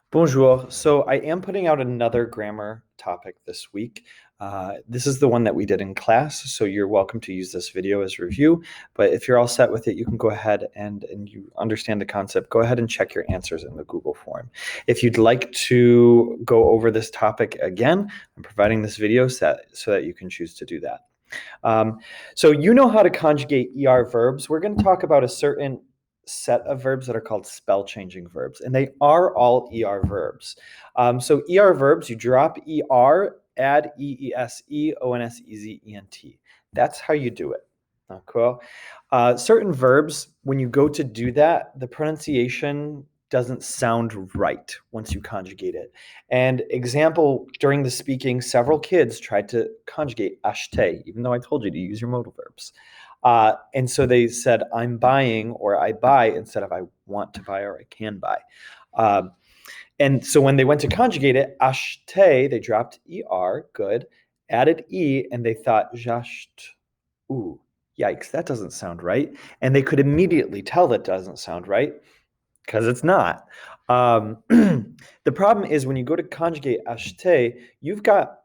Bonjour. So I am putting out another grammar topic this week. This is the one that we did in class, so you're welcome to use this video as review. But if you're all set with it, you can go ahead and you understand the concept. Go ahead and check your answers in the Google form. If you'd like to go over this topic again, I'm providing this video so that you can choose to do that. So you know how to conjugate ER verbs. We're going to talk about a certain set of verbs that are called spell changing verbs, and they are all ER verbs. So ER verbs, you drop ER, add EESE, ONS, ENT. That's how you do it. Cool. Certain verbs, when you go to do that, the pronunciation doesn't sound right once you conjugate it. And example, during the speaking, several kids tried to conjugate acheter, even though I told you to use your modal verbs. And so they said, I'm buying, or I buy, instead of I want to buy, or I can buy. And so when they went to conjugate it, acheter, they dropped ER, good, added E, and they thought, j'achète. Ooh, yikes, that doesn't sound right. And they could immediately tell that doesn't sound right because it's not. The problem is when you go to conjugate acheter, you've got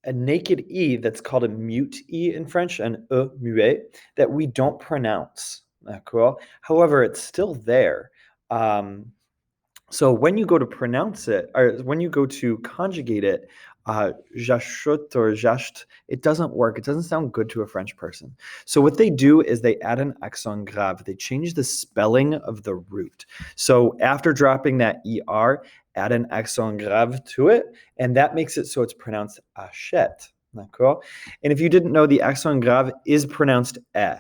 a naked E that's called a mute E in French, an E muet, that we don't pronounce. Cool. However, it's still there. So when you go to pronounce it, or when you go to conjugate it, j'achète or j'achète, it doesn't work. It doesn't sound good to a French person. So what they do is they add an accent grave. They change the spelling of the root. So after dropping that ER, add an accent grave to it, and that makes it so it's pronounced achète. D'accord? And if you didn't know, the accent grave is pronounced eh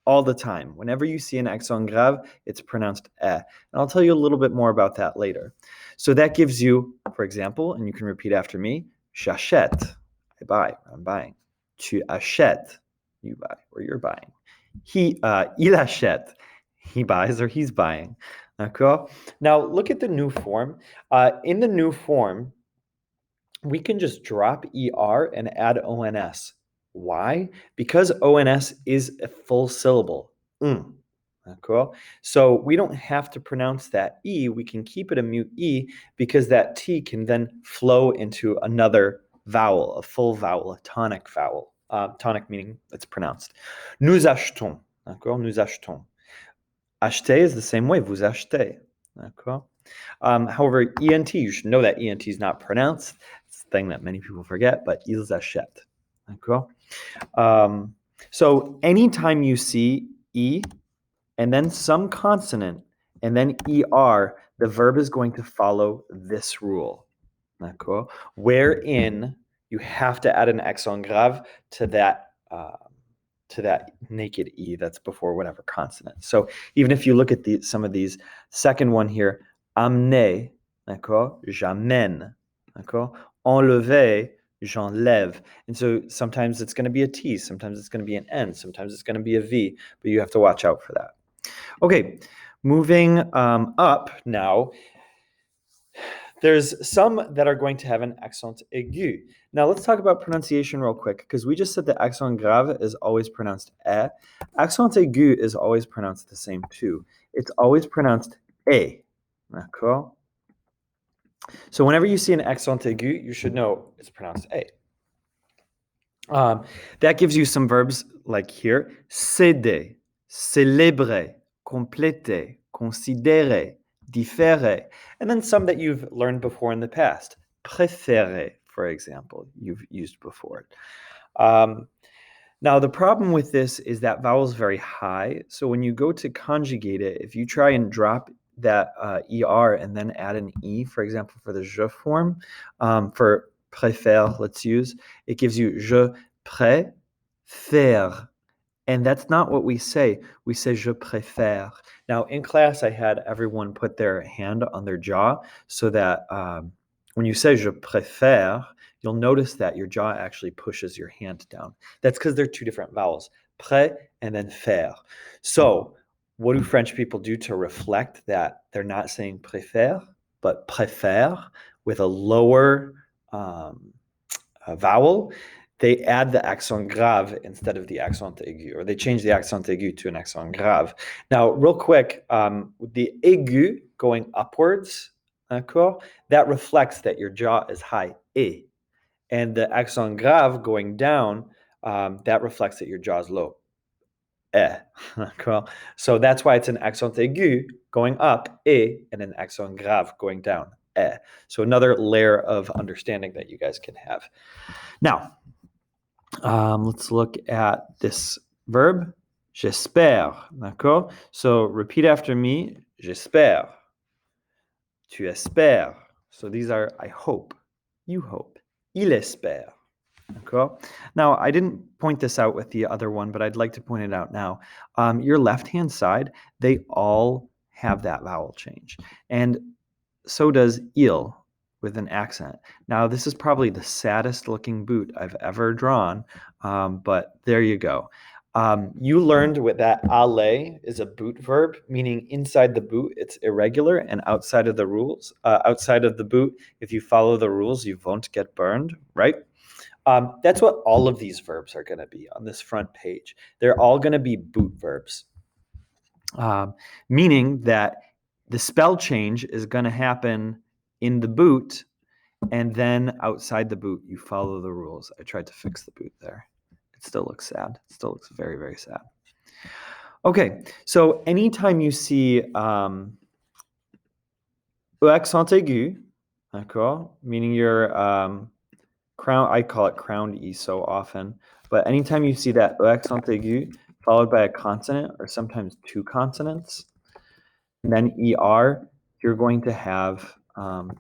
all the time. Whenever you see an accent grave, it's pronounced eh. And I'll tell you a little bit more about that later. So that gives you, for example, and you can repeat after me, j'achète, I buy, I'm buying. Tu achètes, you buy, or you're buying. Il achète, he buys or he's buying. D'accord? Now look at the new form. In the new form, we can just drop ER and add ONS. Why? Because ONS is a full syllable. Cool. So we don't have to pronounce that E. We can keep it a mute E because that T can then flow into another vowel, a full vowel, a tonic vowel. Tonic meaning it's pronounced. Nous achetons. D'accord? Nous achetons. Acheter is the same way. Vous achetez. D'accord? However, ENT, you should know that ENT is not pronounced. It's a thing that many people forget, but ils achètent. D'accord? So anytime you see E and then some consonant and then ER, the verb is going to follow this rule. D'accord? Wherein you have to add an accent grave to that naked E that's before whatever consonant. So even if you look at some of these, second one here, amener, d'accord? J'amène, d'accord? Enlever, j'enlève. And so sometimes it's going to be a T, sometimes it's going to be an N, sometimes it's going to be a V, but you have to watch out for that. Okay, moving up now. There's some that are going to have an accent aigu. Now let's talk about pronunciation real quick because we just said that accent grave is always pronounced eh. Accent aigu is always pronounced the same too. It's always pronounced eh. D'accord? So whenever you see an accent aigu, you should know it's pronounced eh. That gives you some verbs like here: céder, célébrer, compléter, considérer, différer, and then some that you've learned before in the past. Préférer, for example, you've used before. Now, the problem with this is that vowel is very high. So when you go to conjugate it, if you try and drop that ER and then add an E, for example, for the je form, for préfère, let's use, it gives you je préfère. And that's not what we say. We say je préfère. Now, in class, I had everyone put their hand on their jaw so that when you say je préfère, you'll notice that your jaw actually pushes your hand down. That's because they're two different vowels, pré and then faire. So what do French people do to reflect that they're not saying préfère, but préfère with a lower vowel? They add the accent grave instead of the accent aigu, or they change the accent aigu to an accent grave. Now, real quick, the aigu going upwards D'accord? That reflects that your jaw is high, et. And the accent grave going down, that reflects that your jaw is low, eh. D'accord? So that's why it's an accent aigu going up, et, and an accent grave going down, eh. So another layer of understanding that you guys can have. Now, let's look at this verb, j'espère. D'accord? So repeat after me, j'espère. Tu espères. So these are I hope, you hope, il espère. Okay. Now, I didn't point this out with the other one, but I'd like to point it out now. Your left-hand side, they all have that vowel change. And so does il with an accent. Now, this is probably the saddest looking boot I've ever drawn, but there you go. You learned with that aller is a boot verb, meaning inside the boot it's irregular, and outside of the rules, outside of the boot, if you follow the rules, you won't get burned, right? That's what all of these verbs are going to be on this front page. They're all going to be boot verbs, meaning that the spell change is going to happen in the boot, and then outside the boot, you follow the rules. I tried to fix the boot there. It still looks sad. It still looks very, very sad. Okay, so anytime you see accent aigu, d'accord, meaning your crown, I call it crowned E so often, but anytime you see that accent aigu followed by a consonant or sometimes two consonants, and then ER, you're going to have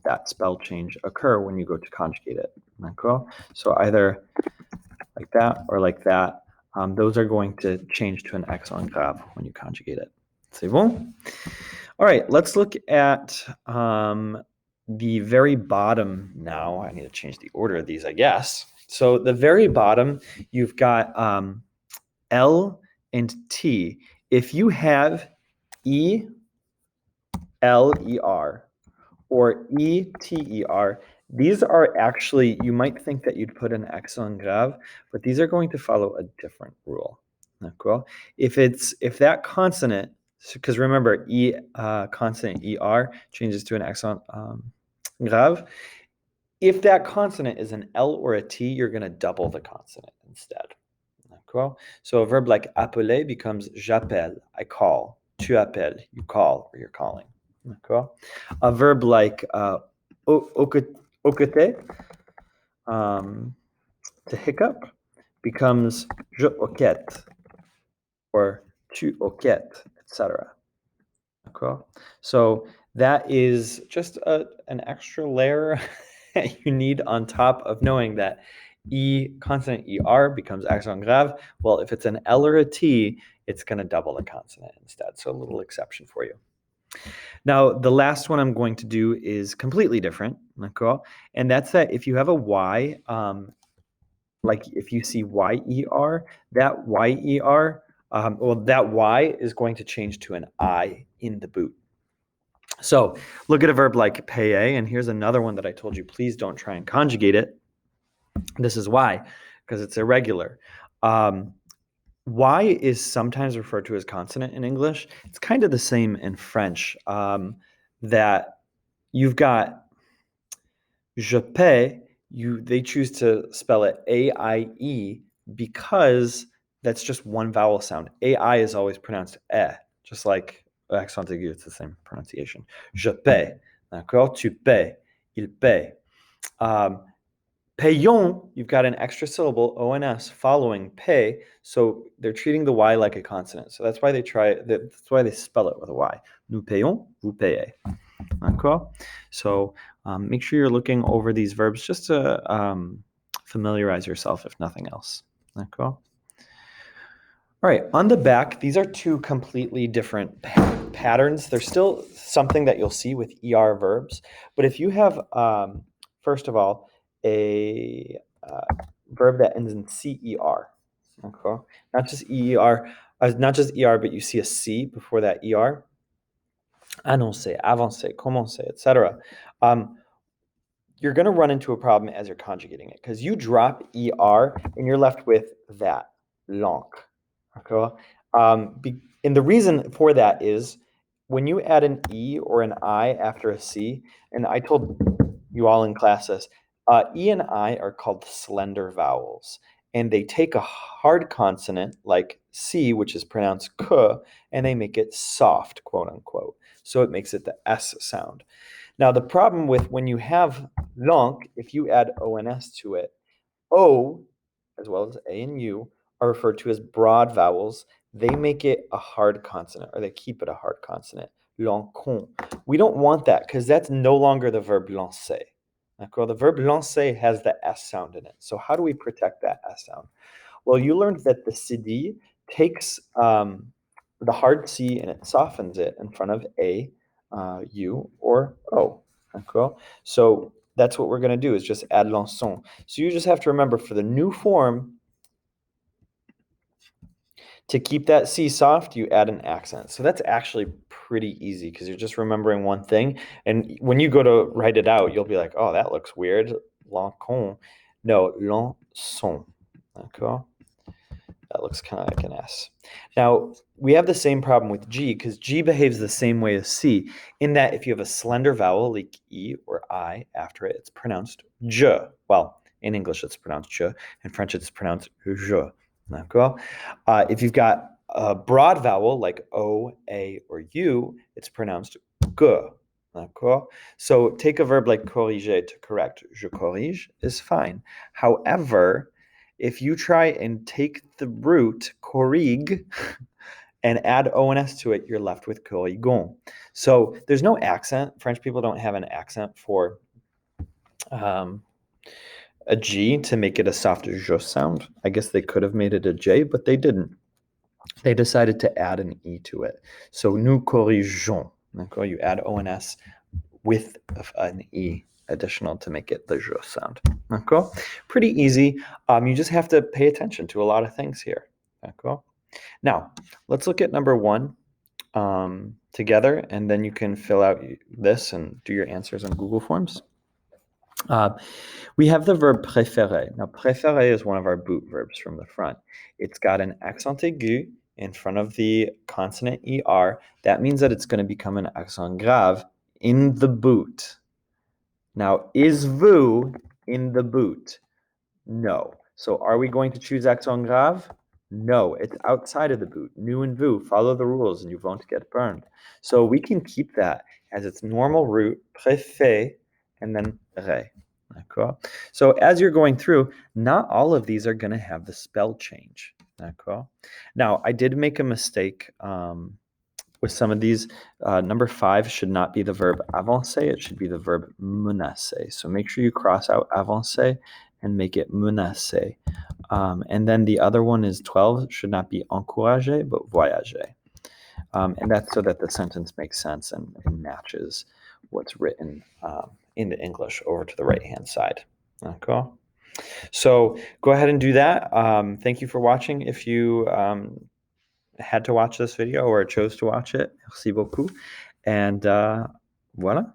that spell change occur when you go to conjugate it. Okay? So either like that or like that. Those are going to change to an accent grave when you conjugate it. C'est bon? All right, let's look at the very bottom now. I need to change the order of these, I guess. So the very bottom, you've got L and T. If you have E, L, E, R, or E, T, E, R, these are actually, you might think that you'd put an accent grave, but these are going to follow a different rule. Cool. If that consonant, because remember, consonant ER changes to an accent grave. If that consonant is an L or a T, you're going to double the consonant instead. Cool. So a verb like appeler becomes j'appelle, I call. Tu appelles, you call or you're calling. Cool. A verb like occuter, to hiccup, becomes je hoquette or tu hoquettes, etc. Okay. So that is just an extra layer that you need on top of knowing that consonant ER becomes accent grave. Well, if it's an L or a T, it's going to double the consonant instead. So a little exception for you. Now, the last one I'm going to do is completely different. Okay? And that's that if you have a Y, like if you see YER, that YER, that Y is going to change to an I in the boot. So look at a verb like paye, and here's another one that I told you, please don't try and conjugate it. This is why, because it's irregular. Y is sometimes referred to as consonant in English. It's kind of the same in French, that you've got je paie, they choose to spell it A-I-E because that's just one vowel sound. A-I is always pronounced eh, just like accent aigu, it's the same pronunciation. Je paie, d'accord? Tu paies, il paie. Payons, you've got an extra syllable, O-N-S, following pay, so they're treating the Y like a consonant. So that's why that's why they spell it with a Y. Nous payons, vous payez. D'accord? So make sure you're looking over these verbs just to familiarize yourself, if nothing else. D'accord? All right, on the back, these are two completely different patterns. There's still something that you'll see with ER verbs, but if you have, first of all, a verb that ends in CER, okay? Not just ER, not just ER, but you see a C before that ER, annoncer, avancer, commencer, etc. You're going to run into a problem as you're conjugating it because you drop ER and you're left with that, lonk. Okay? And the reason for that is when you add an E or an I after a C, and I told you all in class this, E and I are called slender vowels. And they take a hard consonant like C, which is pronounced K, and they make it soft, quote unquote. So it makes it the S sound. Now, the problem with when you have donc, if you add O and S to it, O, as well as A and U, are referred to as broad vowels. They make it a hard consonant, or they keep it a hard consonant. Lancon. We don't want that because that's no longer the verb lancer. The verb lancer has the S sound in it. So how do we protect that S sound? Well, you learned that the CD takes the hard C and it softens it in front of A, U, or O. So that's what we're going to do is just add l'enson. So you just have to remember for the new form, to keep that C soft, you add an accent. So that's actually pretty easy because you're just remembering one thing. And when you go to write it out, you'll be like, oh, that looks weird. L'encon. No, l'enson. D'accord? That looks kind of like an S. Now, we have the same problem with G because G behaves the same way as C in that if you have a slender vowel like E or I after it, it's pronounced je. Well, in English, it's pronounced je. In French, it's pronounced je. If you've got a broad vowel like O, A, or U, it's pronounced ge. So take a verb like corriger to correct. Je corrige is fine. However, if you try and take the root corrig and add ONS to it, you're left with corrigon. So there's no accent. French people don't have an accent for a G to make it a soft je sound. I guess they could have made it a J, but they didn't. They decided to add an E to it. So nous corrigeons. You add ONS with an E additional to make it the je sound. Pretty easy. You just have to pay attention to a lot of things here. Now, let's look at number one together, and then you can fill out this and do your answers on Google Forms. We have the verb préférer. Now, préférer is one of our boot verbs from the front. It's got an accent aigu in front of the consonant ER. That means that it's going to become an accent grave in the boot. Now, is vous in the boot? No. So are we going to choose accent grave? No, it's outside of the boot. Nous and vous, follow the rules and you won't get burned. So we can keep that as its normal root, préfet, and then ré. So as you're going through, not all of these are going to have the spell change. Now, I did make a mistake with some of these. Number 5 should not be the verb avancer. It should be the verb menacer. So make sure you cross out avancer and make it menacer. And then the other one is 12 should not be encourager, but voyager. And that's so that the sentence makes sense and matches what's written in the English over to the right-hand side. Okay. So go ahead and do that. Thank you for watching. If you had to watch this video or chose to watch it, merci beaucoup. And voilà.